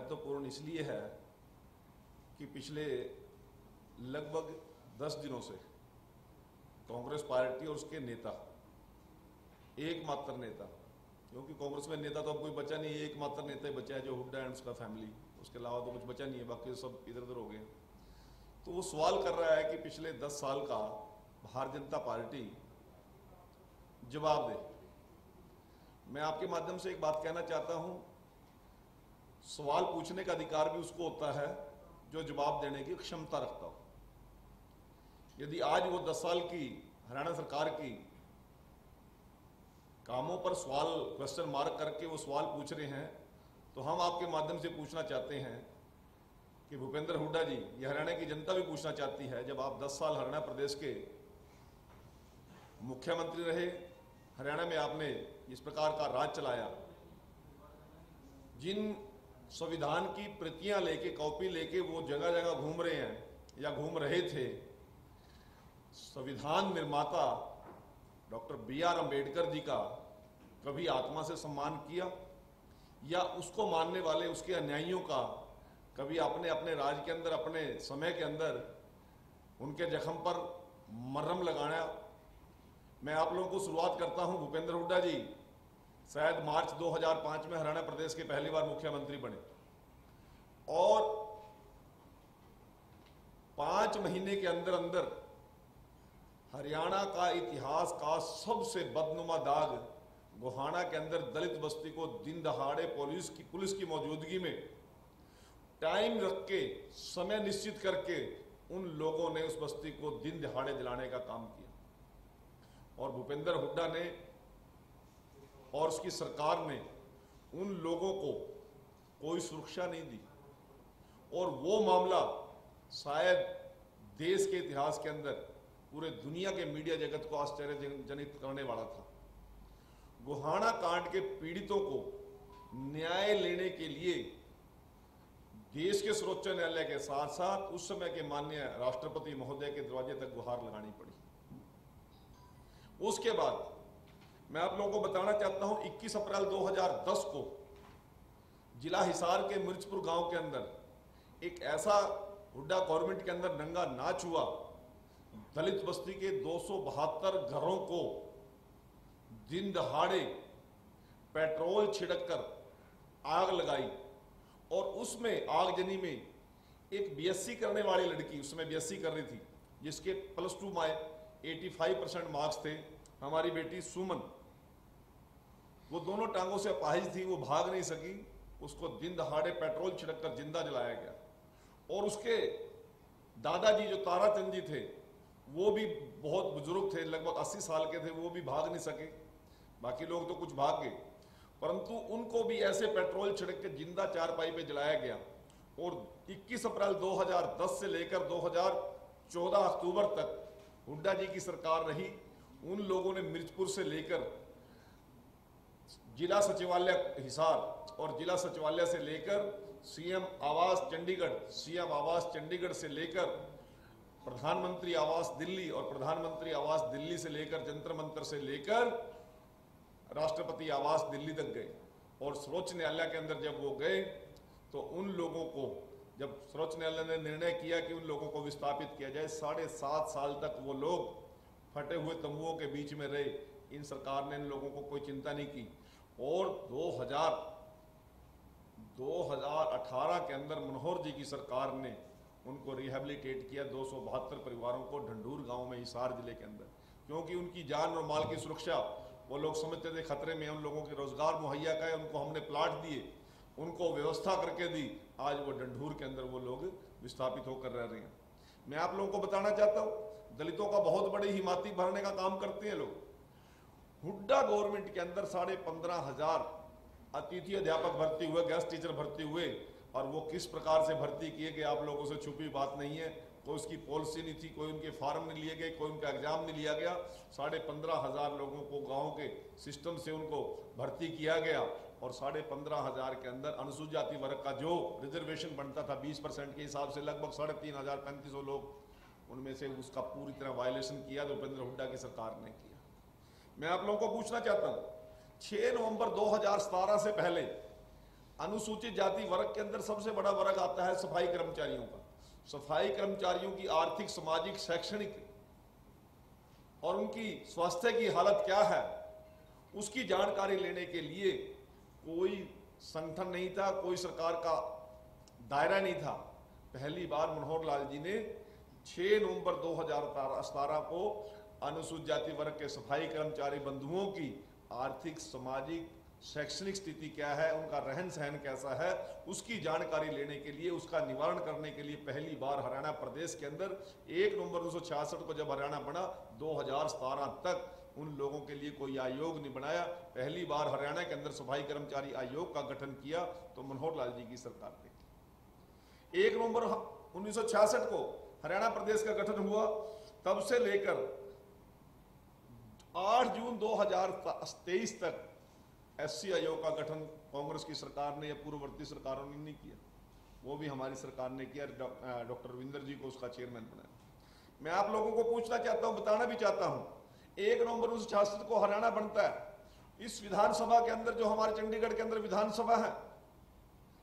महत्वपूर्ण इसलिए है कि पिछले लगभग 10 दिनों से कांग्रेस पार्टी और उसके नेता, एकमात्र नेता, क्योंकि कांग्रेस में नेता तो अब कोई बचा नहीं है, एकमात्र नेता ही बचा है जो हुड्डा एंड उसका फैमिली, उसके अलावा तो कुछ बचा नहीं है, बाकी सब इधर उधर हो गए। तो वो सवाल कर रहा है कि पिछले 10 साल का भारतीय जनता पार्टी जवाब दे। मैं आपके माध्यम से एक बात कहना चाहता हूं, सवाल पूछने का अधिकार भी उसको होता है जो जवाब देने की क्षमता रखता हो। यदि आज वो 10 साल की हरियाणा सरकार की कामों पर सवाल, क्वेश्चन मार्क करके वो सवाल पूछ रहे हैं, तो हम आपके माध्यम से पूछना चाहते हैं कि भूपेंद्र हुड्डा जी, ये हरियाणा की जनता भी पूछना चाहती है, जब आप 10 साल हरियाणा प्रदेश के मुख्यमंत्री रहे, हरियाणा में आपने इस प्रकार का राज चलाया, जिन संविधान की प्रतियां लेके, कॉपी लेके वो जगह जगह घूम रहे हैं या घूम रहे थे, संविधान निर्माता डॉक्टर BR अम्बेडकर जी का कभी आत्मा से सम्मान किया, या उसको मानने वाले उसके अनुयायियों का कभी आपने अपने राज के अंदर, अपने समय के अंदर उनके जख्म पर मरहम लगाना? मैं आप लोगों को शुरुआत करता हूं, भूपेंद्र हुड्डा जी शायद मार्च 2005 में हरियाणा प्रदेश के पहली बार मुख्यमंत्री बने और 5 महीने के अंदर अंदर हरियाणा का इतिहास का सबसे बदनुमा दाग, गोहाना के अंदर दलित बस्ती को दिन दहाड़े पुलिस की मौजूदगी में टाइम रख के, समय निश्चित करके उन लोगों ने उस बस्ती को दिन दहाड़े जलाने का काम किया। और भूपेंद्र हुड्डा ने और उसकी सरकार ने उन लोगों को कोई सुरक्षा नहीं दी, और वो मामला शायद देश के इतिहास के अंदर पूरे दुनिया के मीडिया जगत को आश्चर्यजनित करने वाला था। गोहाना कांड के पीड़ितों को न्याय लेने के लिए देश के सर्वोच्च न्यायालय के साथ साथ उस समय के माननीय राष्ट्रपति महोदय के दरवाजे तक गुहार लगानी पड़ी। उसके बाद मैं आप लोगों को बताना चाहता हूं, 21 अप्रैल 2010 को जिला हिसार के मिर्चपुर गांव के अंदर एक ऐसा हुड्डा गवर्नमेंट के अंदर नंगा नाच हुआ, दलित बस्ती के 272 घरों को दिन दहाड़े पेट्रोल छिड़ककर आग लगाई, और उसमें आगजनी में एक BSc करने वाली लड़की, उसमें BSc कर रही थी, जिसके +2 में 85% मार्क्स थे, हमारी बेटी सुमन, वो दोनों टांगों से अपाहिज थी, वो भाग नहीं सकी, उसको दिन दहाड़े पेट्रोल छिड़ककर जिंदा जलाया गया। और उसके दादाजी जो ताराचंद जी थे, वो भी बहुत बुजुर्ग थे, लगभग 80 साल के थे, वो भी भाग नहीं सके, बाकी लोग तो कुछ भाग गए, परंतु उनको भी ऐसे पेट्रोल छिड़क के जिंदा चारपाई पे जलाया गया। और 21 अप्रैल 2010 से लेकर 2014 अक्टूबर तक हुड्डा जी की सरकार रही। उन लोगों ने मिर्चपुर से लेकर जिला सचिवालय हिसार और जिला सचिवालय से लेकर CM आवास चंडीगढ़ से लेकर प्रधानमंत्री आवास दिल्ली और प्रधानमंत्री आवास दिल्ली से लेकर जंतर मंतर से लेकर राष्ट्रपति आवास दिल्ली तक गए। और सर्वोच्च न्यायालय के अंदर जब वो गए तो उन लोगों को, जब सर्वोच्च न्यायालय ने निर्णय किया कि उन लोगों को विस्थापित किया जाए, 7.5 साल तक वो लोग फटे हुए तंबुओं के बीच में रहे। इन सरकार ने इन लोगों को कोई चिंता नहीं की। और 2018 के अंदर मनोहर जी की सरकार ने उनको रिहेबिलिटेट किया, 272 परिवारों को ढंढूर गांव में हिसार जिले के अंदर, क्योंकि उनकी जान और माल की सुरक्षा वो लोग समझते थे खतरे में। उन लोगों के रोजगार मुहैया का है, उनको हमने प्लाट दिए, उनको व्यवस्था करके दी, आज वो ढंढूर के अंदर वो लोग विस्थापित होकर रह रहे हैं। मैं आप लोगों को बताना चाहता हूँ, दलितों का बहुत बड़ी हिमाती भरने का काम करते हैं लोग। हुड्डा गवर्नमेंट के अंदर 15,500 अतिथि अध्यापक भर्ती हुए, गेस्ट टीचर भर्ती हुए, और वो किस प्रकार से भर्ती किए गए आप लोगों से छुपी बात नहीं है। कोई उसकी पॉलिसी नहीं थी, कोई उनके फार्म नहीं लिए गए, कोई उनका एग्जाम नहीं लिया गया। 15,500 लोगों को गांव के सिस्टम से उनको भर्ती किया गया, और 15,500 के अंदर अनुसूचित जाति वर्ग का जो रिजर्वेशन बनता था 20% के हिसाब से लगभग 3,500-3,500 लोग, उनमें से उसका पूरी तरह वायलेशन किया तो भूपेंद्र हुड्डा की सरकार ने किया। मैं आप लोगों को पूछना चाहता हूँ, 6 नवंबर 2017 से पहले अनुसूचित जाति वर्ग के अंदर सबसे बड़ा वर्ग आता है सफाई कर्मचारियों का। सफाई कर्मचारियों की आर्थिक, सामाजिक, शैक्षणिक और उनकी स्वास्थ्य की हालत क्या है, उसकी जानकारी लेने के लिए कोई संगठन नहीं था, कोई सरकार का दायरा नहीं था। पहली बार मनोहर लाल जी ने 6 नवंबर 2017 को अनुसूचित जाति वर्ग के सफाई कर्मचारी बंधुओं की आर्थिक, सामाजिक, शैक्षणिक स्थिति क्या है, उनका रहन सहन कैसा है, उसकी जानकारी लेने के लिए, उसका निवारण करने के लिए पहली बार हरियाणा प्रदेश के अंदर 1 नवंबर 1966 को जब हरियाणा बना, 2017 तक उन लोगों के लिए कोई आयोग नहीं बनाया। पहली बार हरियाणा के अंदर सफाई कर्मचारी आयोग का गठन किया तो मनोहर लाल जी की सरकार ने। 1 नवंबर 1966 को हरियाणा प्रदेश का गठन हुआ, तब से लेकर 8 जून 2023 तक एससी आयोग का गठन कांग्रेस की सरकार ने या पूर्ववर्ती सरकारों ने नहीं किया, वो भी हमारी सरकार ने किया। डॉक्टर रविंदर जी को उसका चेयरमैन बनाया। मैं आप लोगों को पूछना चाहता हूं, बताना भी चाहता हूं, 1 नवंबर 1966 को हरियाणा बनता है। इस विधानसभा के अंदर, जो हमारे चंडीगढ़ के अंदर विधानसभा है,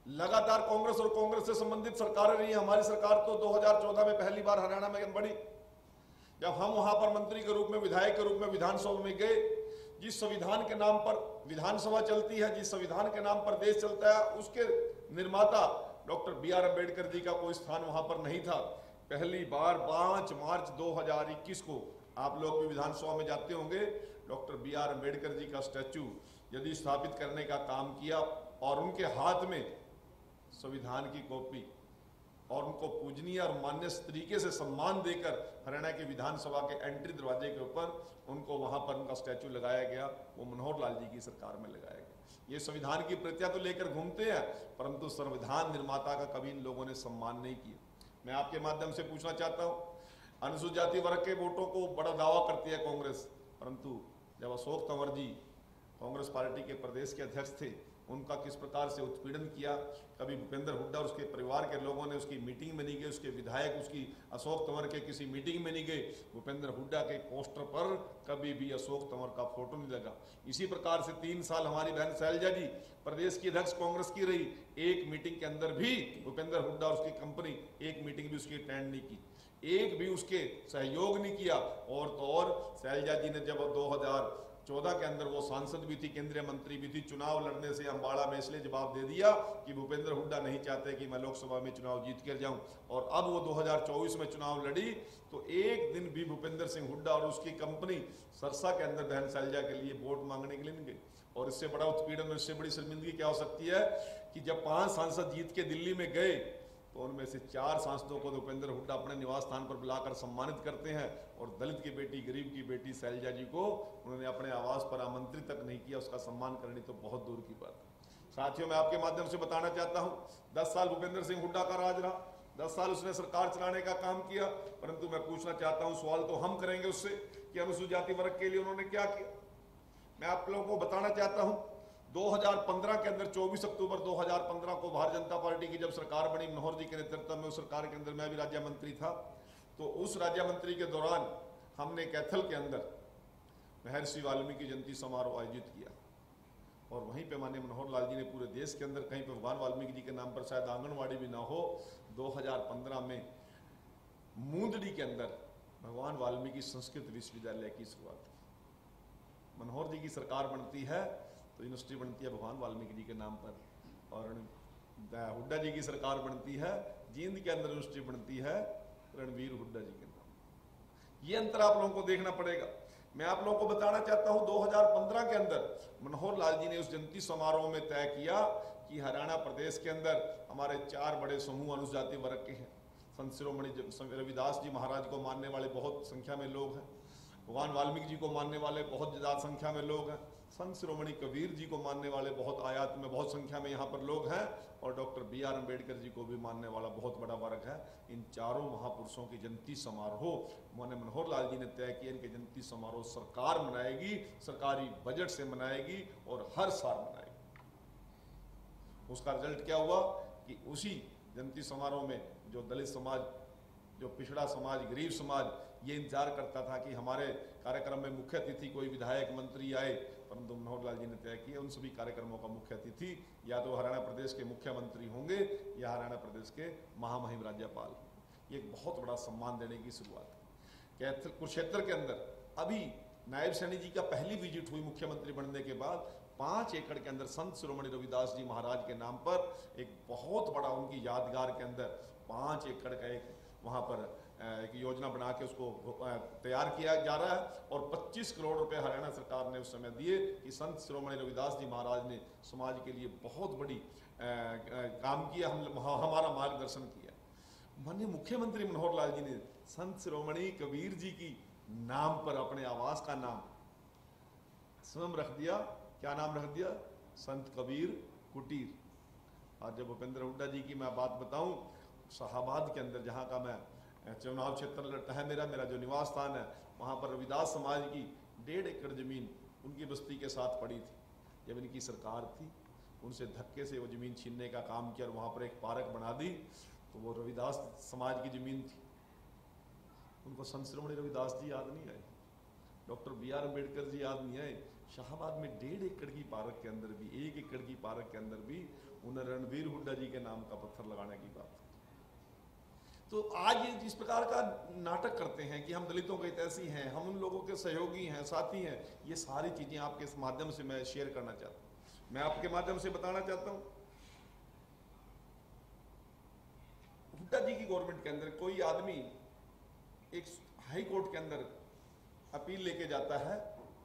लगातार कांग्रेस और कांग्रेस से संबंधित सरकारें रही। हमारी सरकार तो 2014 में पहली बार हरियाणा में बड़ी, जब हम वहां पर मंत्री के रूप में, विधायक के रूप में विधानसभा में गए। जिस संविधान के नाम पर विधानसभा चलती है, जिस संविधान के नाम पर देश चलता है, उसके निर्माता डॉक्टर BR अम्बेडकर जी का कोई स्थान वहां पर नहीं था। पहली बार 5 मार्च 2021 को, आप लोग भी विधानसभा में जाते होंगे, डॉक्टर BR अम्बेडकर जी का स्टैचू यदि स्थापित करने का काम किया और उनके हाथ में संविधान की कॉपी और उनको पूजनीय और मान्य तरीके से सम्मान देकर हरियाणा के विधानसभा के एंट्री दरवाजे के ऊपर उनको वहां पर उनका स्टैचू लगाया गया। वो मनोहर लाल जी की सरकार में लगाया गया। ये संविधान की प्रतियां तो लेकर घूमते हैं, परंतु संविधान निर्माता का कभी इन लोगों ने सम्मान नहीं किया। मैं आपके माध्यम से पूछना चाहता हूं, अनुसूचित जाति वर्ग के वोटों को बड़ा दावा करती है कांग्रेस, परंतु जब अशोक तंवर जी कांग्रेस पार्टी के प्रदेश के अध्यक्ष थे, उनका किस प्रकार से उत्पीड़न किया। कभी भूपेंद्र हुड्डा और उसके परिवार के लोगों ने उसकी मीटिंग में नहीं गए, उसके विधायक उसकी अशोक तंवर के किसी मीटिंग में नहीं गए। भूपेंद्र हुड्डा के पोस्टर पर कभी भी अशोक तंवर का फोटो नहीं लगा। इसी प्रकार से 3 साल हमारी बहन शैलजा जी प्रदेश की अध्यक्ष कांग्रेस की रही, एक मीटिंग के अंदर भी भूपेंद्र हुड्डा और उसकी कंपनी एक मीटिंग भी उसकी अटेंड नहीं की, एक भी उसके सहयोग नहीं किया। और तो और शैलजा जी ने जब 2014 के अंदर वो सांसद भी थी, केंद्रीय मंत्री भी थी, चुनाव लड़ने से अम्बाड़ा में इसलिए जवाब दे दिया कि भूपेंद्र हुड्डा नहीं चाहते कि मैं लोकसभा में चुनाव जीत कर जाऊं। और अब वो 2024 में चुनाव लड़ी तो एक दिन भी भूपेंद्र सिंह हुड्डा और उसकी कंपनी सरसा के अंदर बहन शैलजा के लिए वोट मांगने के लिए नहीं गई। और इससे बड़ा उत्पीड़न और इससे बड़ी शर्मिंदगी क्या हो सकती है कि जब 5 सांसद जीत के दिल्ली में गए तो उनमें से 4 सांसदों को भूपेंद्र हुड्डा अपने निवास स्थान पर बुलाकर सम्मानित करते हैं, और दलित की बेटी, गरीब की बेटी शैलजा जी को उन्होंने अपने आवास पर आमंत्रित तक नहीं किया। उसका सम्मान करनी तो बहुत दूर की बात है। साथियों, मैं आपके माध्यम से बताना चाहता हूं, 10 साल भूपेंद्र सिंह हुड्डा का राज रहा, 10 साल उसने सरकार चलाने का काम किया, परंतु मैं पूछना चाहता हूं, सवाल तो हम करेंगे उससे कि अनुसूचित जाति वर्ग के लिए उन्होंने क्या किया। मैं आप लोगों को बताना चाहता हूं, 2015 के अंदर 24 अक्टूबर 2015 को भारतीय जनता पार्टी की जब सरकार बनी, मनोहर जी के नेतृत्व में, उस सरकार के अंदर मैं भी राज्य मंत्री था। तो उस राज्य मंत्री के दौरान हमने कैथल के अंदर महर्षि वाल्मीकि जयंती समारोह आयोजित किया, और वहीं पे माननीय मनोहर लाल जी ने पूरे देश के अंदर कहीं पे भगवान वाल्मीकि जी के नाम पर शायद आंगनवाड़ी भी ना हो, 2015 में मूंदड़ी के अंदर भगवान वाल्मीकि संस्कृत विश्वविद्यालय की शुरुआत। मनोहर जी की सरकार बनती है तो यूनिवर्सिटी बनती है भगवान वाल्मीकि जी के नाम पर, और हुड्डा जी की सरकार बनती है, जींद के अंदर यूनिवर्सिटी बनती है रणवीर हुड्डा जी के नाम। ये अंतर आप लोगों को देखना पड़ेगा। मैं आप लोगों को बताना चाहता हूं, 2015 के अंदर मनोहर लाल जी ने उस जयंती समारोह में तय किया कि हरियाणा प्रदेश के अंदर हमारे 4 बड़े समूह अनुसूचित जाति वर्ग के हैं। संत शिरोमणि रविदास जी महाराज को मानने वाले बहुत संख्या में लोग हैं, भगवान वाल्मीकि जी को मानने वाले बहुत ज्यादा संख्या में लोग हैं, संत शिरोमणि कबीर जी को मानने वाले बहुत आयात में बहुत संख्या में यहाँ पर लोग हैं, और डॉक्टर BR अम्बेडकर जी को भी मानने वाला बहुत बड़ा वर्ग है। इन चारों महापुरुषों की जयंती समारोह माननीय मनोहर लाल जी ने तय किया, इनके जयंती समारोह सरकार मनाएगी, सरकारी बजट से मनाएगी और हर साल मनाएगी। उसका रिजल्ट क्या हुआ कि उसी जयंती समारोह में जो दलित समाज, जो पिछड़ा समाज, गरीब समाज ये इंतजार करता था कि हमारे कार्यक्रम में मुख्य अतिथि कोई विधायक, मंत्री आए, परंतु मनोहर लाल जी ने तय किया उन सभी कार्यक्रमों का मुख्य अतिथि या तो हरियाणा प्रदेश के मुख्यमंत्री होंगे या हरियाणा प्रदेश के महामहिम राज्यपाल। ये एक बहुत बड़ा सम्मान देने की शुरुआत है। कुरुक्षेत्र के अंदर अभी नायब सैनी जी का पहली विजिट हुई मुख्यमंत्री बनने के बाद 5 एकड़ के अंदर संत शिरोमणि रविदास जी महाराज के नाम पर एक बहुत बड़ा उनकी यादगार के अंदर 5 एकड़ का एक वहाँ पर एक योजना बना के उसको तैयार किया जा रहा है और 25 करोड़ रुपए हरियाणा सरकार ने उस समय दिए कि संत शिरोमणि रविदास जी महाराज ने समाज के लिए बहुत बड़ी काम किया, हमारा मार्गदर्शन किया। माननीय मुख्यमंत्री मनोहर लाल जी ने संत शिरोमणि कबीर जी की नाम पर अपने आवास का नाम स्वयं रख दिया। क्या नाम रख दिया? संत कबीर कुटीर। और जब भूपेंद्र हुड्डा जी की मैं बात बताऊं, शाहाबाद के अंदर जहां का मैं चुनाव क्षेत्र है, मेरा जो निवास स्थान है, वहां पर रविदास समाज की 1.5 एकड़ जमीन उनकी बस्ती के साथ पड़ी थी। जब इनकी सरकार थी उनसे धक्के से वो जमीन छीनने का काम किया और वहां पर एक पार्क बना दी, तो वो रविदास समाज की जमीन थी। उनको संत शिरोमणि रविदास जी याद नहीं आए, डॉक्टर BR अम्बेडकर जी याद नहीं आए। शाहाबाद में 1.5 एकड़ की पार्क के अंदर भी, 1 एकड़ की पार्क के अंदर भी उन्हें रणवीर हुड्डा जी के नाम का पत्थर लगाने की बात। तो आज ये जिस प्रकार का नाटक करते हैं कि हम दलितों के हितैषी हैं, हम उन लोगों के सहयोगी हैं, साथी हैं, ये सारी चीजें आपके इस माध्यम से मैं शेयर करना चाहता हूं। मैं आपके माध्यम से बताना चाहता हूं, हुड्डा जी की गवर्नमेंट के अंदर कोई आदमी एक हाई कोर्ट के अंदर अपील लेके जाता है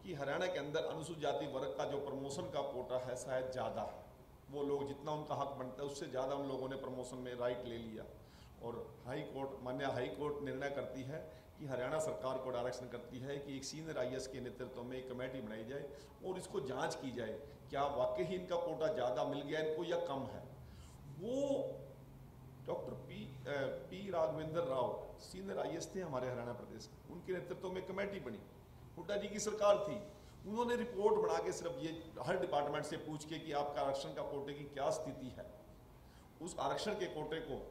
कि हरियाणा के अंदर अनुसूचित जाति वर्ग का जो प्रमोशन का कोटा है शायद ज़्यादा है, वो लोग जितना उनका हक बनता है उससे ज़्यादा उन लोगों ने प्रमोशन में राइट ले लिया। और हाई कोर्ट, माननीय हाई कोर्ट निर्णय करती है कि हरियाणा सरकार को डायरेक्शन करती है कि एक सीनियर IAS के नेतृत्व में एक कमेटी बनाई जाए और इसको जांच की जाए क्या वाकई ही इनका कोटा ज़्यादा मिल गया इनको या कम है। वो doctor P Raghavendra Rao senior IAS थे हमारे हरियाणा प्रदेश के, उनके नेतृत्व में कमेटी बनी, हुड्डा जी की सरकार थी। उन्होंने रिपोर्ट बना के सिर्फ ये हर डिपार्टमेंट से पूछ के कि आपका आरक्षण का कोटे की क्या स्थिति है, उस आरक्षण के कोटे को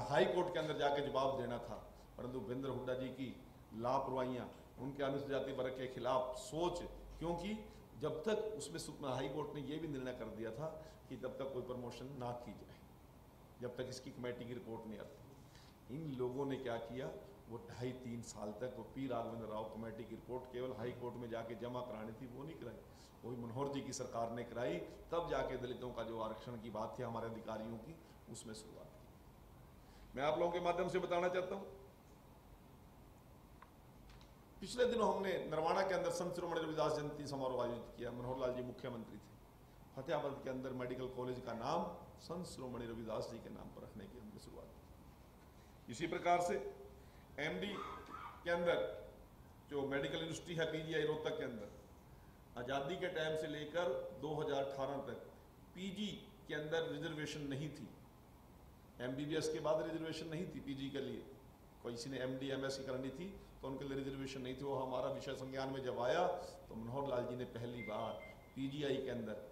हाई कोर्ट के अंदर जाके जवाब देना था। परंतु भूपेंद्र हुड्डा जी की लापरवाहियां, उनके अनुसूचित जाति वर्ग के खिलाफ सोच, क्योंकि जब तक उसमें हाई कोर्ट ने यह भी निर्णय कर दिया था कि तब तक कोई प्रमोशन ना की जाए जब तक इसकी कमेटी की रिपोर्ट नहीं आती। इन लोगों ने क्या किया, वो 2.5-3 साल तक वो पी राघवेंद्र राव कमेटी की रिपोर्ट केवल हाई कोर्ट में जाके जमा करानी थी, वो नहीं कराई, वही मनोहर जी की सरकार ने कराई। तब जाके दलितों का जो आरक्षण की बात थी हमारे अधिकारियों की, उसमें शुरुआत की। मैं आप लोगों के माध्यम से बताना चाहता हूं, पिछले दिनों हमने नरवाना के अंदर संत शिरोमणि रविदास जयंती समारोह आयोजित किया। मनोहर लाल जी मुख्यमंत्री थे। फतेहाबाद के अंदर मेडिकल कॉलेज का नाम संत शिरोमणि रविदास जी के नाम पर रखने की हमने शुरुआत की। इसी प्रकार से MD के अंदर जो मेडिकल यूनिवर्सिटी है PGI रोहतक के अंदर, आज़ादी के टाइम से लेकर 2018 तक PG के अंदर रिजर्वेशन नहीं थी। MBBS के बाद रिजर्वेशन नहीं थी PG के लिए, कोई किसी ने MD MS की करनी थी तो उनके लिए रिजर्वेशन नहीं थी। वो हमारा विषय संज्ञान में जब आया तो मनोहर लाल जी ने पहली बार PGI के अंदर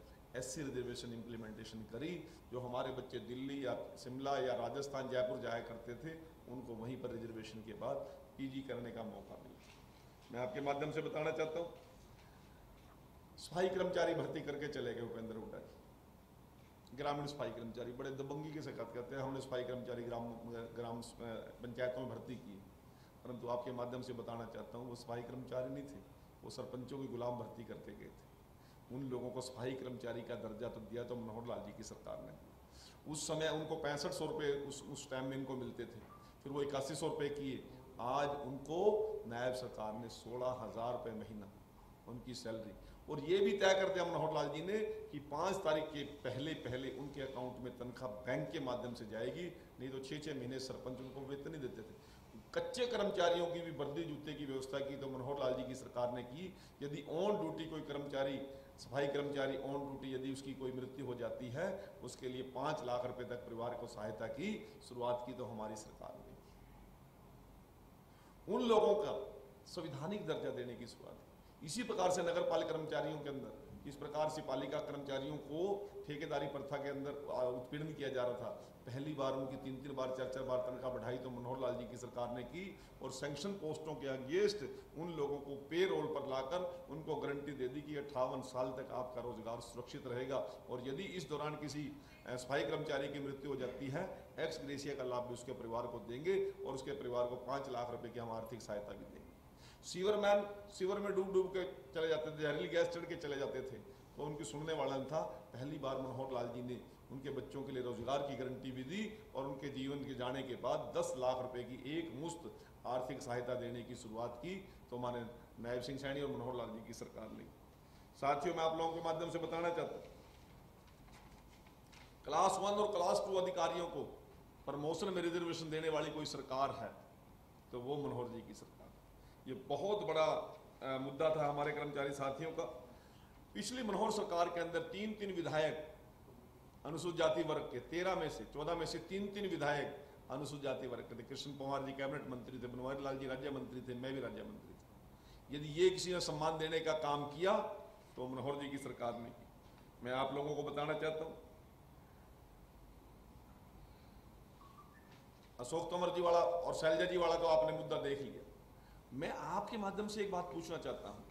SC रिजर्वेशन इम्प्लीमेंटेशन करी। जो हमारे बच्चे दिल्ली या शिमला या राजस्थान जयपुर जाया करते थे, उनको वहीं पर रिजर्वेशन के बाद PG करने का मौका मिला। मैं आपके माध्यम से बताना चाहता हूँ, सफाई कर्मचारी भर्ती करके चले गए भूपेंद्र हुड्डा जी। ग्रामीण सफाई कर्मचारी बड़े दबंगी के साथ कहते हैं हमने सफाई कर्मचारी ग्राम पंचायतों में भर्ती की, परंतु आपके माध्यम से बताना चाहता हूँ वो सफाई कर्मचारी नहीं थे, वो सरपंचों की गुलाम भर्ती करके गए थे। उन लोगों को सफाई कर्मचारी का दर्जा तो दिया तो मनोहर लाल जी की सरकार ने। उस समय उनको 6500 रुपये उस टाइम में इनको मिलते थे, फिर वो 8100 रुपये किए। आज उनको नायब सरकार ने 16,000 रुपये महीना उनकी सैलरी, और ये भी तय कर दिया मनोहर लाल जी ने कि 5 तारीख के पहले उनके अकाउंट में तनख्वाह बैंक के माध्यम से जाएगी, नहीं तो 6-6 महीने सरपंच उनको वेतन नहीं देते थे। कच्चे कर्मचारियों की भी वर्दी जूते की व्यवस्था की तो मनोहर लाल जी की सरकार ने की। यदि ऑन ड्यूटी कोई कर्मचारी, सफाई कर्मचारी ऑन ड्यूटी यदि उसकी कोई मृत्यु हो जाती है, उसके लिए 5 लाख रुपए तक परिवार को सहायता की शुरुआत की तो हमारी सरकार ने। उन लोगों का संवैधानिक दर्जा देने की शुरुआत। इसी प्रकार से नगर पालिका कर्मचारियों के अंदर इस प्रकार से पालिका कर्मचारियों को ठेकेदारी प्रथा के अंदर उत्पीड़न किया जा रहा था, पहली बार उनकी 3-3 बार 4-4 बार तनख्वाह बढ़ाई तो मनोहर लाल जी की सरकार ने की, और सैंक्शन पोस्टों के अगेंस्ट उन लोगों को पे रोल पर लाकर उनको गारंटी दे दी कि 58 साल तक आपका रोजगार सुरक्षित रहेगा, और यदि इस दौरान किसी सफाई कर्मचारी की मृत्यु हो जाती है, एक्स ग्रेशिया का लाभ भी उसके परिवार को देंगे और उसके परिवार को 5 लाख रुपए की हम आर्थिक सहायता भी देंगे। सीवर में डूब के चले जाते थे, जहरीली गैस चढ़ के चले जाते थे, तो उनकी सुनने वाला था। पहली बार मनोहर लाल जी ने उनके बच्चों के लिए रोजगार की गारंटी भी दी और उनके जीवन के जाने के बाद 10 लाख रुपए की एक मुश्त आर्थिक सहायता देने की शुरुआत की, तो माने नायब सिंह सैनी और मनोहर लाल जी की सरकार ने। साथियों, मैं आप लोगों के माध्यम से बताना चाहता हूँ, क्लास 1 और क्लास 2 अधिकारियों को प्रमोशन में रिजर्वेशन देने वाली कोई सरकार है तो वो मनोहर जी की सरकार। ये बहुत बड़ा मुद्दा था हमारे कर्मचारी साथियों का। पिछली मनोहर सरकार के अंदर 3-3 विधायक अनुसूचित जाति वर्ग के, 14 में से 3-3 विधायक अनुसूचित जाति वर्ग के थे। कृष्ण कुमार जी कैबिनेट मंत्री थे, बनवारी लाल जी राज्य मंत्री थे, मैं भी राज्य मंत्री था। यदि ये किसी ने सम्मान देने का काम किया तो मनोहर जी की सरकार ने की। मैं आप लोगों को बताना चाहता हूं, अशोक तंवर जी वाला और शैलजा जी वाला तो आपने मुद्दा देख लिया। मैं आपके माध्यम से एक बात पूछना चाहता हूं,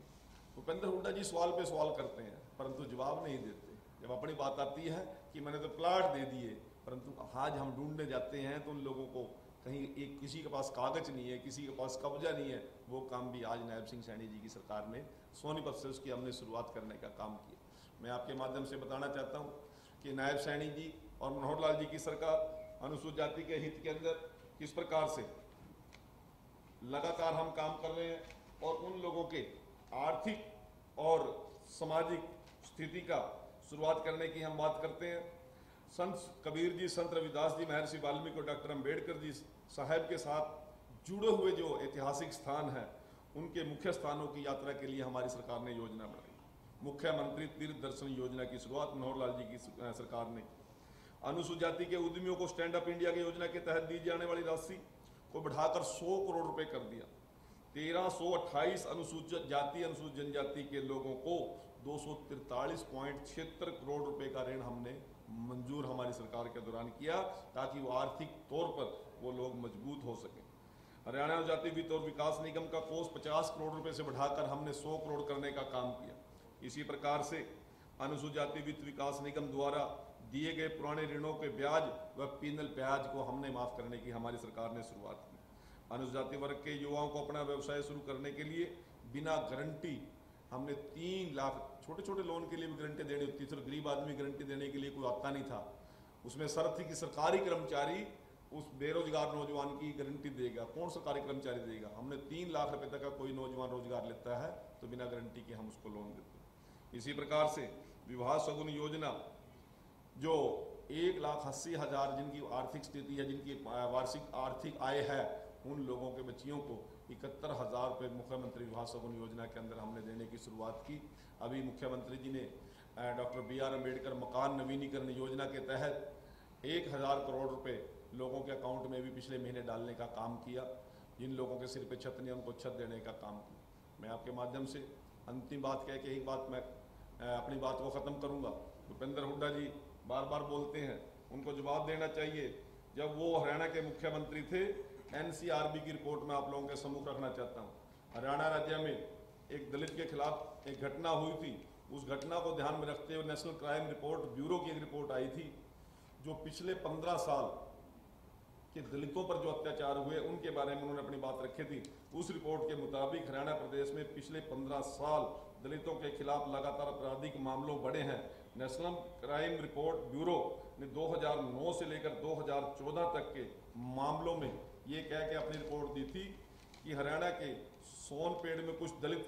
भूपेंद्र हुड्डा जी सवाल पे सवाल करते हैं परंतु जवाब नहीं देते। जब अपनी बात आती है कि मैंने तो प्लाट दे दिए, परंतु आज हम ढूंढने जाते हैं तो उन लोगों को कहीं एक किसी के पास कागज नहीं है, किसी के पास कब्जा नहीं है। वो काम भी आज नायब सिंह सैनी जी की सरकार ने सोनीपत से उसकी हमने शुरुआत करने का काम किया। मैं आपके माध्यम से बताना चाहता हूँ कि नायब सैनी जी और मनोहर लाल जी की सरकार अनुसूचित जाति के हित के अंदर किस प्रकार से लगातार हम काम कर रहे हैं, और उन लोगों के आर्थिक और सामाजिक स्थिति का शुरुआत करने की हम बात करते हैं। संत कबीर जी, संत रविदास जी, महर्षि वाल्मीकि और डॉक्टर अंबेडकर जी साहब के साथ जुड़े हुए जो ऐतिहासिक स्थान हैं, उनके मुख्य स्थानों की यात्रा के लिए हमारी सरकार ने योजना बनाई। मुख्यमंत्री तीर्थ दर्शन योजना की शुरुआत मनोहर लाल जी की सरकार ने। अनुसूचित जाति के उद्यमियों को स्टैंड अप इंडिया की योजना के तहत दी जाने वाली राशि को बढ़ाकर 100 करोड़ रुपए कर दिया। 1328 अनुसूचित जाति अनुसूचित जनजाति के लोगों को 243.76 करोड़ रुपए का ऋण हमने मंजूर हमारी सरकार के दौरान किया, ताकि वो आर्थिक तौर पर वो लोग मजबूत हो सके। हरियाणा जाति वित्त और विकास निगम का कोष 50 करोड़ रुपए से बढ़ाकर हमने 100 करोड़ करने का काम किया। इसी प्रकार से अनुसूचित जाति वित्त विकास निगम द्वारा दिए गए पुराने ऋणों के ब्याज व पीनल ब्याज को हमने माफ करने की हमारी सरकार ने शुरुआत की। अनुसूचित जाति वर्ग के युवाओं को अपना व्यवसाय शुरू करने के लिए बिना गारंटी हमने 3 लाख, छोटे छोटे लोन के लिए भी गारंटी देनी होती थी, गरीब आदमी गारंटी देने के लिए कोई आता नहीं था। उसमें शर्त थी कि सरकारी कर्मचारी उस बेरोजगार नौजवान की गारंटी देगा। कौन सरकारी कर्मचारी देगा? हमने 3 लाख रुपए तक का कोई नौजवान रोजगार लेता है तो बिना गारंटी के हम उसको लोन देते हैं। इसी प्रकार से विवाह शगुन योजना, जो 1,80,000 जिनकी आर्थिक स्थिति है, जिनकी वार्षिक आर्थिक आय है, उन लोगों के बच्चियों को 71,000 रुपये मुख्यमंत्री विवाह शगुन योजना के अंदर हमने देने की शुरुआत की। अभी मुख्यमंत्री जी ने डॉक्टर BR अम्बेडकर मकान नवीनीकरण योजना के तहत 1,000 करोड़ रुपए लोगों के अकाउंट में भी पिछले महीने डालने का काम किया। जिन लोगों के सिर पे छत नहीं, उनको छत देने का काम किया। मैं आपके माध्यम से अंतिम बात कह के एक बात मैं अपनी बात को ख़त्म करूँगा। भूपेंद्र हुड्डा जी बार बार बोलते हैं, उनको जवाब देना चाहिए। जब वो हरियाणा के मुख्यमंत्री थे, NCRB की रिपोर्ट में आप लोगों के सम्मुख रखना चाहता हूँ। हरियाणा राज्य में एक दलित के खिलाफ एक घटना हुई थी। उस घटना को ध्यान में रखते हुए नेशनल क्राइम रिपोर्ट ब्यूरो की एक रिपोर्ट आई थी, जो पिछले 15 साल के दलितों पर जो अत्याचार हुए उनके बारे में उन्होंने अपनी बात रखी थी। उस रिपोर्ट के मुताबिक हरियाणा प्रदेश में पिछले 15 साल दलितों के खिलाफ लगातार आपराधिक मामलों बढ़े हैं। नेशनल क्राइम रिपोर्ट ब्यूरो ने 2009 से लेकर 2014 तक के मामलों में ये कह के अपनी रिपोर्ट दी थी कि हरियाणा के सोनपेड़ में कुछ दलित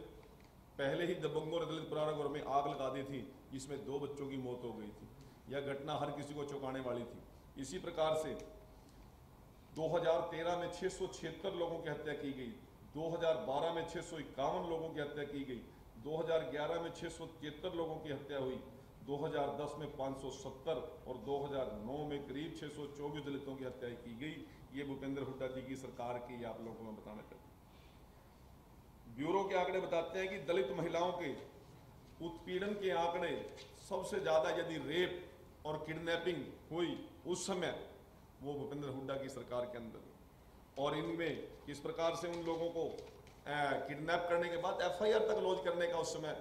पहले ही दबंगों ने दलित कारागार में आग लगा दी थी, जिसमें 2 बच्चों की मौत हो गई थी। यह घटना हर किसी को चौंकाने वाली थी। इसी प्रकार से 2013 में 676 लोगों की हत्या की गई, 2012 में 651 लोगों की हत्या की गई, 2011 में 673 लोगों की हत्या हुई, 2010 में 570 और 2009 में करीब 624 दलितों की हत्या की गई। ये भूपेंद्र हुड्डा जी की सरकार की आप लोगों को मैं बताना चाहता हूँ। ब्यूरो के आंकड़े बताते हैं कि दलित महिलाओं के उत्पीड़न के आंकड़े सबसे ज्यादा यदि रेप और किडनैपिंग हुई उस समय वो भूपेंद्र हुड्डा की सरकार के अंदर, और इनमें किस प्रकार से उन लोगों को किडनैप करने के बाद एफआईआर तक लॉन्च करने का उस समय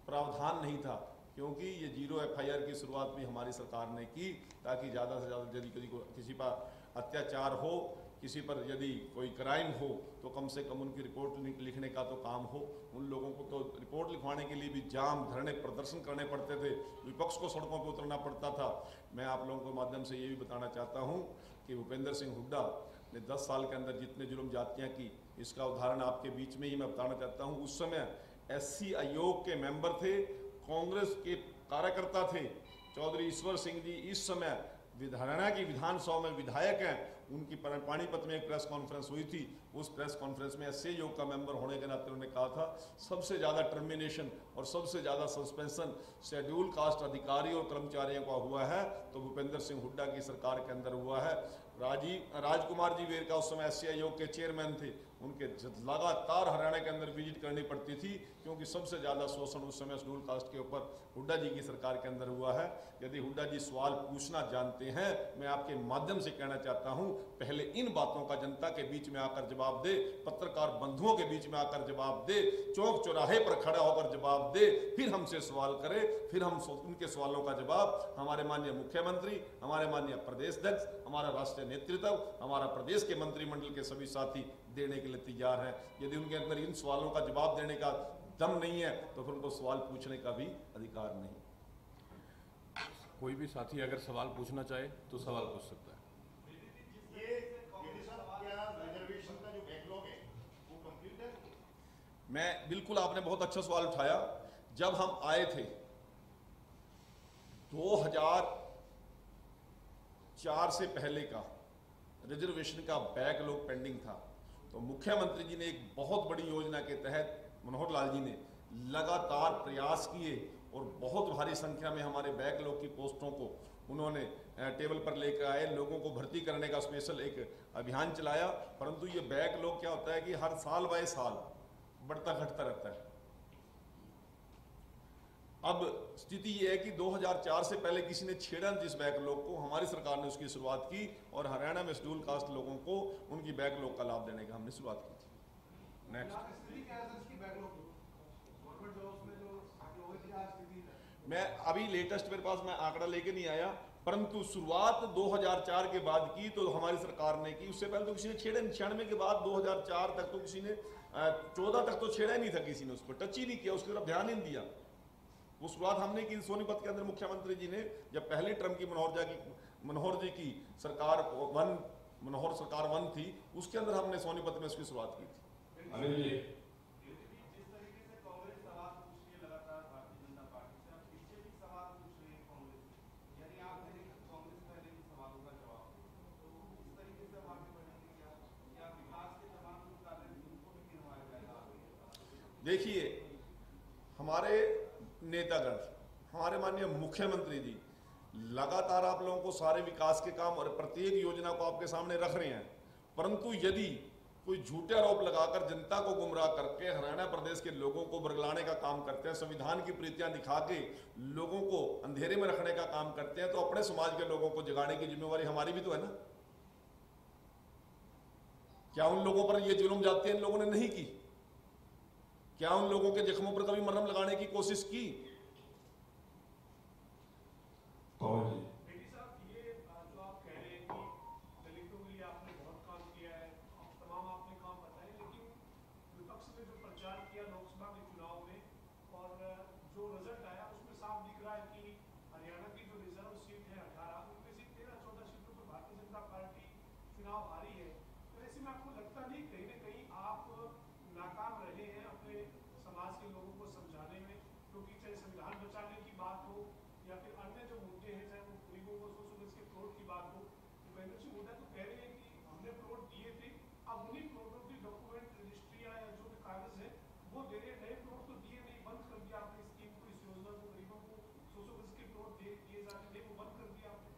प्रावधान नहीं था, क्योंकि ये 0 एफआईआर की शुरुआत भी हमारी सरकार ने की, ताकि ज़्यादा से ज़्यादा यदि किसी पर अत्याचार हो, किसी पर यदि कोई क्राइम हो तो कम से कम उनकी रिपोर्ट लिखने का तो काम हो। उन लोगों को तो रिपोर्ट लिखवाने के लिए भी जाम, धरने, प्रदर्शन करने पड़ते थे, विपक्ष को सड़कों पर उतरना पड़ता था। मैं आप लोगों के माध्यम से ये भी बताना चाहता हूँ कि भूपेंद्र सिंह हुड्डा ने 10 साल के अंदर जितने जुल्म जातियाँ की, इसका उदाहरण आपके बीच में ही मैं बताना चाहता हूँ। उस समय SC आयोग के मेंबर थे, कांग्रेस के कार्यकर्ता थे, चौधरी ईश्वर सिंह जी इस समय हरियाणा की विधानसभा में विधायक हैं। उनकी पानीपत में एक प्रेस कॉन्फ्रेंस हुई थी, उस प्रेस कॉन्फ्रेंस में SC आयोग का मेंबर होने के नाते उन्होंने कहा था सबसे ज़्यादा टर्मिनेशन और सबसे ज़्यादा सस्पेंशन शेड्यूल कास्ट अधिकारी और कर्मचारियों का हुआ है तो भूपेंद्र सिंह हुड्डा की सरकार के अंदर हुआ है। राजकुमार जी वेरका उस समय SC आयोग के चेयरमैन थे, उनके लगातार हरियाणा के अंदर विजिट करनी पड़ती थी, क्योंकि सबसे ज़्यादा शोषण उस समय शेड्यूल कास्ट के ऊपर हुड्डा जी की सरकार के अंदर हुआ है। यदि हुड्डा जी सवाल पूछना जानते हैं, मैं आपके माध्यम से कहना चाहता हूं, पहले इन बातों का जनता के बीच में आकर जवाब दे, पत्रकार बंधुओं के बीच में आकर जवाब दे, चौक चौराहे पर खड़ा होकर जवाब दे, फिर हमसे सवाल करे, फिर हम उनके सवालों का जवाब हमारे माननीय मुख्यमंत्री, हमारे माननीय प्रदेश अध्यक्ष, हमारा राष्ट्रीय नेतृत्व, हमारा प्रदेश के मंत्रिमंडल के सभी साथी देने के लिए तैयार हैं। यदि उनके अंदर इन सवालों का जवाब देने का दम नहीं है तो फिर उनको सवाल पूछने का भी अधिकार नहीं। कोई भी साथी अगर सवाल पूछना चाहे तो सवाल पूछ सकता है। मैं बिल्कुल, आपने बहुत अच्छा सवाल उठाया। जब हम आए थे 2004 से पहले का रिजर्वेशन का बैकलॉग पेंडिंग था, तो मुख्यमंत्री जी ने एक बहुत बड़ी योजना के तहत मनोहर लाल जी ने लगातार प्रयास किए और बहुत भारी संख्या में हमारे बैकलॉग की पोस्टों को उन्होंने टेबल पर लेकर आए, लोगों को भर्ती करने का स्पेशल एक अभियान चलाया। परंतु ये बैकलॉग क्या होता है कि हर साल बाय साल बढ़ता घटता रहता है। अब स्थिति ये है कि 2004 से पहले किसी ने छेड़ा जिस बैकलॉग को, हमारी सरकार ने उसकी शुरुआत की और हरियाणा में शेड्यूल कास्ट लोगों को उनकी बैकलॉग का लाभ देने का हमने शुरुआत की थी। नेक्स्ट, मैं अभी लेटेस्ट मेरे पास मैं आंकड़ा लेके नहीं आया, परंतु शुरुआत 2004 के बाद की तो हमारी सरकार ने की। उससे पहले तो किसी ने छेड़ा, 96 के बाद 2004 तक तो किसी ने 14 तक तो छेड़ा ही नहीं था, किसी ने उस पर टच ही नहीं किया, उसकी तरफ ध्यान ही नहीं दिया। वो शुरुआत हमने की सोनीपत के अंदर। मुख्यमंत्री जी ने जब पहली टर्म की मनोहर जी की सरकार मनोहर सरकार 1 थी, उसके अंदर हमने सोनीपत में उसकी शुरुआत की थी। अनिल जी, देखिए, हमारे नेतागण, हमारे माननीय मुख्यमंत्री जी लगातार आप लोगों को सारे विकास के काम और प्रत्येक योजना को आपके सामने रख रहे हैं, परंतु यदि कोई झूठे आरोप लगाकर जनता को गुमराह करके हरियाणा प्रदेश के लोगों को बरगलाने का काम करते हैं, संविधान की प्रीतियां दिखा के लोगों को अंधेरे में रखने का काम करते हैं, तो अपने समाज के लोगों को जगाने की जिम्मेवारी हमारी भी तो है ना। क्या उन लोगों पर ये जुल्म जाते हैं इन लोगों ने नहीं की? क्या उन लोगों के जख्मों पर कभी मरहम लगाने की कोशिश की?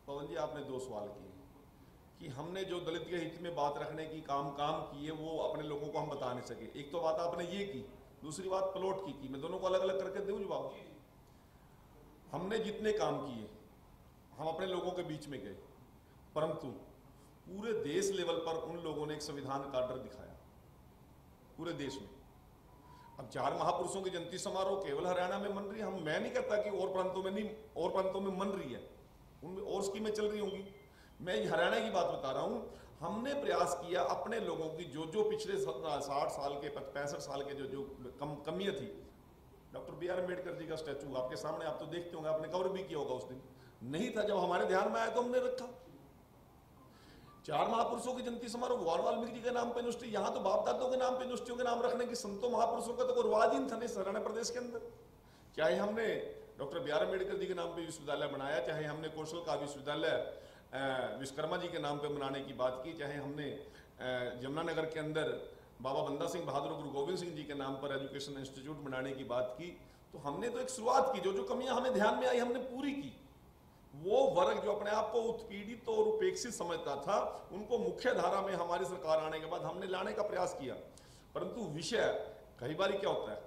पवन जी, आपने 2 सवाल किए कि हमने जो दलित के हित में बात रखने की काम की है वो अपने लोगों को हम बता नहीं सके। एक तो बात आपने ये की, दूसरी बात प्लॉट की मैं दोनों को अलग अलग करके दूं जवाब। हमने जितने काम किए, हम अपने लोगों के बीच में गए, परंतु पूरे देश लेवल पर उन लोगों ने एक संविधान का डर दिखाया पूरे देश में। अब 4 महापुरुषों की जयंती समारोह केवल हरियाणा में मन रही है, हम मैं नहीं कहता कि और प्रांतों में नहीं, और प्रांतों में मन रही है, उनमें और स्कीमें चल रही होंगी, मैं हरियाणा की बात बता रहा हूं। हमने प्रयास किया अपने लोगों की जो पिछले 60 साल के 65 साल के जो कमियां थी। Doctor B are Ambedkar ji का स्टैचू आपके सामने, आप तो देखते होंगे, आपने कवर भी किया होगा, उस दिन नहीं था, जब हमारे ध्यान में आया तो हमने रखा। 4 महापुरुषों की जयंती समारोह भगवान वाल्मीकि जी के नाम पे यूनिवर्सिटी, यहाँ तो बाप दादों के नाम पे यूनिवर्सिटियों के नाम रखने की संतों महापुरुषों का तो कोई रिवाज ही नहीं था नहीं हरियाणा प्रदेश के अंदर। चाहे हमने doctor B are Ambedkar ji के नाम पे विश्वविद्यालय बनाया, चाहे हमने कौशल का विश्वविद्यालय विश्वकर्मा जी के नाम पे बनाने की बात की, चाहे हमने यमुनानगर के अंदर बाबा बंदा सिंह बहादुर गुरु गोविंद सिंह जी के नाम पर एजुकेशन इंस्टीट्यूट बनाने की बात की, तो हमने तो एक शुरुआत की। जो कमियां हमें ध्यान में आई हमने पूरी की। वो वर्ग जो अपने आप को उत्पीड़ित और उपेक्षित समझता था, उनको मुख्य धारा में हमारी सरकार आने के बाद हमने लाने का प्रयास किया। परंतु विषय कई बार क्या होता है,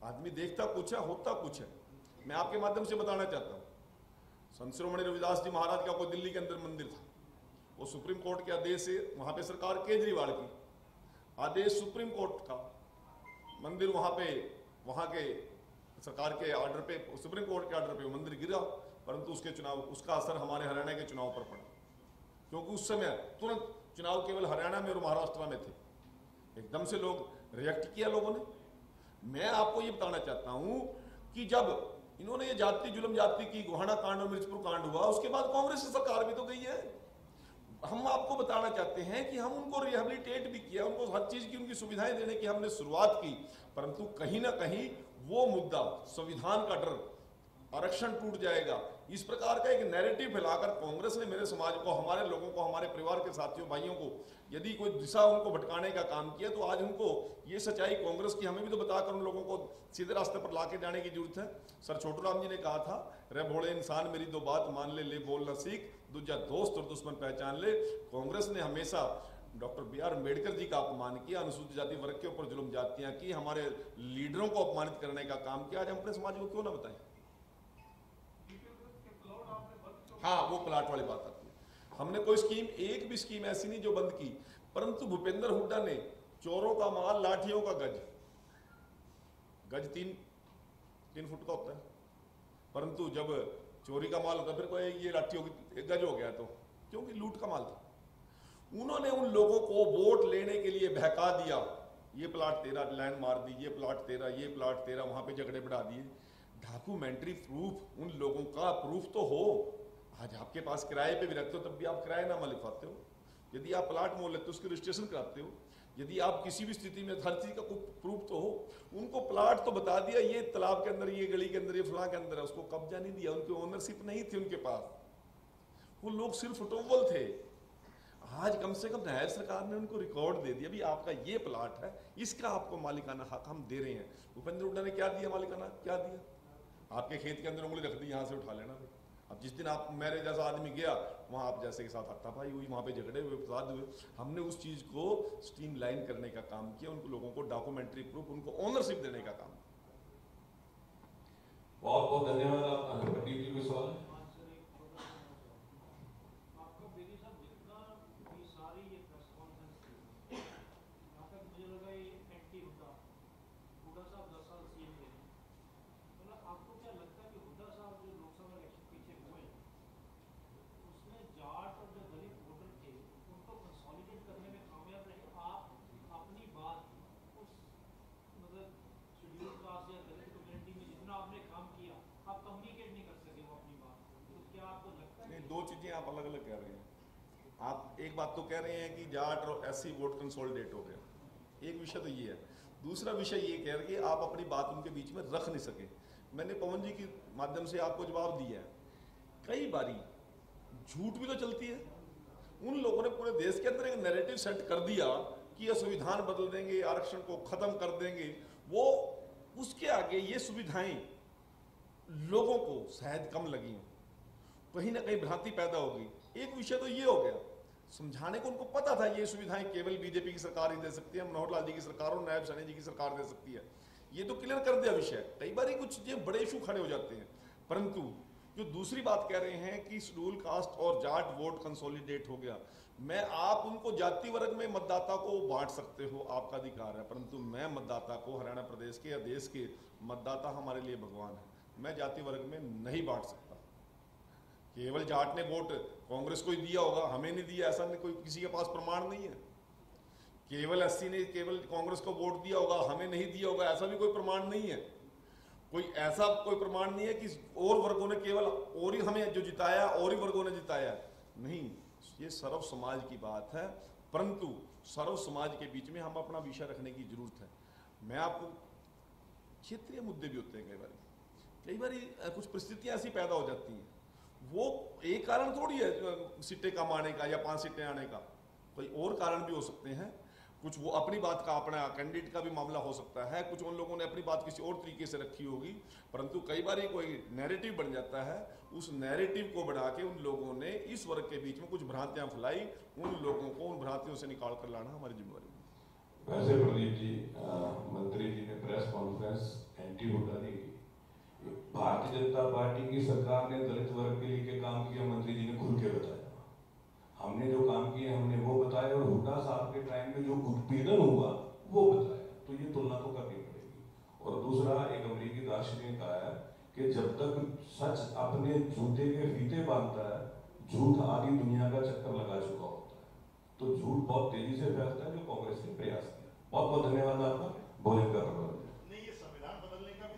आदमी देखता कुछ है, होता कुछ है। मैं आपके माध्यम से बताना चाहता हूं, संत शिरोमणि रविदास जी महाराज का कोई दिल्ली के अंदर मंदिर था, वो सुप्रीम कोर्ट के आदेश से, वहां पे सरकार केजरीवाल की आदेश, सुप्रीम कोर्ट का मंदिर वहां के सरकार के ऑर्डर पे, सुप्रीम कोर्ट के ऑर्डर पे वो मंदिर गिरा, परंतु उसका असर हमारे हरियाणा के चुनाव पर पड़ा, क्योंकि उस समय तुरंत चुनाव केवल हरियाणा में और महाराष्ट्र में थे। एकदम से लोग रिएक्ट किया लोगों ने। मैं आपको ये बताना चाहता हूं कि जब इन्होंने ये जाति जुल्म जाति की गोहाना कांड और मिर्चपुर कांड हुआ, उसके बाद कांग्रेस की सरकार भी तो गई है। हम आपको बताना चाहते हैं कि हम उनको रिहेबिलिटेट भी किया, उनको हर चीज की उनकी सुविधाएं देने की हमने शुरुआत की, परंतु कहीं ना कहीं वो मुद्दा संविधान का डर, आरक्षण टूट जाएगा, इस प्रकार का एक नैरेटिव फैलाकर कांग्रेस ने मेरे समाज को, हमारे लोगों को, हमारे परिवार के साथियों भाइयों को यदि कोई दिशा उनको भटकाने का काम किया, तो आज उनको ये सच्चाई कांग्रेस की हमें भी तो बताकर उन लोगों को सीधे रास्ते पर लाके जाने की जरूरत है। सर छोटूराम जी ने कहा था, रे भोले इंसान मेरी 2 बात मान ले बोलना सीख, दूजा दोस्त और दुश्मन पहचान ले। कांग्रेस ने हमेशा doctor B are Ambedkar ji का अपमान किया, अनुसूचित जाति वर्ग के ऊपर जुल्म जातियां की, हमारे लीडरों को अपमानित करने का काम किया। आज हम अपने समाज को क्यों ना बताएं? हाँ, वो प्लाट वाली बात आती है। हमने कोई स्कीम, एक भी स्कीम ऐसी नहीं जो बंद की, परंतु भूपेंद्र हुड्डा ने चोरों का माल, लाठियों का गज 3 फुट का होता है, परंतु जब चोरी का माल होता फिर कोई ये लाठी होगी, गज हो गया, तो क्योंकि लूट का माल था। उन्होंने उन लोगों को वोट लेने के लिए बहका दिया, ये प्लाट तेरा, लैंड मार दी, ये प्लाट तेरा, ये प्लाट तेरा, वहां पे झगड़े बढ़ा दिए। डॉक्यूमेंट्री प्रूफ, उन लोगों का प्रूफ तो हो। आज आपके पास किराए पे भी रखते हो, तब भी आप किराएनामा लिखवाते हो। यदि आप प्लाट मोल लेते हो, उसकी रजिस्ट्रेशन कराते हो। यदि आप किसी भी स्थिति में, हर चीज का प्रूफ तो हो। उनको प्लाट तो बता दिया, ये तालाब के अंदर, ये गली के अंदर, ये फला के अंदर है, उसको कब्जा नहीं दिया, उनकी ओनरशिप नहीं थी उनके पास, वो लोग सिर्फ फुटोवल थे। आज कम से कम न्याय सरकार ने उनको रिकॉर्ड दे दिया, भी आपका ये प्लाट है, इसका आपको मालिकाना हक हम दे रहे हैं। भूपेंद्र हुड्डा ने क्या दिया मालिकाना? क्या दिया? आपके खेत के अंदर उंगली रख दी, यहां से उठा लेना। अब जिस दिन आप, मेरे जैसा आदमी गया वहां, आप जैसे के साथ हाथापाई हुई, वहां पे झगड़े हुए, फसाद हुए। हमने उस चीज को स्ट्रीमलाइन करने का काम किया, उनको लोगों को डॉक्यूमेंट्री प्रूफ, उनको ओनरशिप देने का काम। बहुत बहुत धन्यवाद। आपका डीपी कोई सवाल है? दो चीजें आप अलग अलग कह रहे हैं। आप एक बात तो कह रहे हैं कि जाट और एससी वोट कंसोलिडेट हो गया, एक विषय तो ये है। दूसरा विषय ये कह रहे हैं कि आप अपनी बात उनके बीच में रख नहीं सके। मैंने पवन जी के माध्यम से आपको जवाब दिया है, कई बारी झूठ भी तो चलती है। उन लोगों ने पूरे देश के अंदर एक नैरेटिव सेट कर दिया कि ये संविधान बदल देंगे, आरक्षण को खत्म कर देंगे। वो उसके आगे ये सुविधाएं लोगों को शायद कम लगी, कहीं ना कहीं भ्रांति पैदा होगी। एक विषय तो ये हो गया, समझाने को उनको पता था ये सुविधाएं केवल बीजेपी की सरकार ही दे सकती है, मनोहर लाल जी की सरकार और नायब सैनी जी की सरकार दे सकती है, ये तो क्लियर कर दिया विषय। कई बार कुछ चीजें बड़े इशू खड़े हो जाते हैं, परंतु जो दूसरी बात कह रहे हैं कि शेड्यूल कास्ट और जाट वोट कंसोलिडेट हो गया, मैं आप उनको जाति वर्ग में मतदाता को बांट सकते हो, आपका अधिकार है, परंतु मैं मतदाता को हरियाणा प्रदेश के या देश के मतदाता हमारे लिए भगवान है, मैं जाति वर्ग में नहीं बांट सकता। केवल जाट ने वोट कांग्रेस को ही दिया होगा, हमें नहीं दिया, ऐसा नहीं, कोई किसी के पास प्रमाण नहीं है। केवल एससी ने केवल कांग्रेस को वोट दिया होगा, हमें नहीं दिया होगा, ऐसा भी कोई प्रमाण नहीं है। कोई ऐसा कोई प्रमाण नहीं है कि और वर्गों ने केवल और ही हमें जो जिताया और ही वर्गों ने जिताया, नहीं, ये सर्व समाज की बात है, परंतु सर्व समाज के बीच में हम अपना विषय रखने की जरूरत है। मैं आपको, क्षेत्रीय मुद्दे भी होते हैं कई बार कुछ परिस्थितियां ऐसी पैदा हो जाती हैं, वो एक कारण थोड़ी है सीटें कम आने का या 5 सीटें आने का, कोई और कारण भी हो सकते हैं। कुछ वो अपनी बात का, अपना कैंडिडेट का भी मामला हो सकता है, कुछ उन लोगों ने अपनी बात किसी और तरीके से रखी होगी, परंतु कई बार ये कोई नैरेटिव बन जाता है, उस नैरेटिव को बढ़ा के उन लोगों ने इस वर्ग के बीच में कुछ भ्रांतियां फैलाई, उन लोगों को उन भ्रांतियों से निकाल कर लाना हमारी जिम्मेवारी है। वैसे प्रदीप जी, मंत्री जी ने प्रेस कॉन्फ्रेंस एंटी हुड्डा दी। भारतीय जनता पार्टी की सरकार ने दलित वर्ग के लिए क्या काम किया, मंत्री जी ने खुल के बताया। हमने जो काम किए हमने वो बताया, और हुड्डा साहब के टाइम में जो उत्पीड़न हुआ वो बताया, तो ये तुलना तो करनी पड़ेगी। और दूसरा, एक अमेरिकी दार्शनिक ने कहा है कि जब तक सच अपने जूते के फीते बांधता है, झूठ आधी दुनिया का चक्कर लगा चुका होता है। तो झूठ बहुत तेजी से फैलता है, जो कांग्रेस ने प्रयास किया। बहुत बहुत धन्यवाद आपका। भोजन का प्रबंध।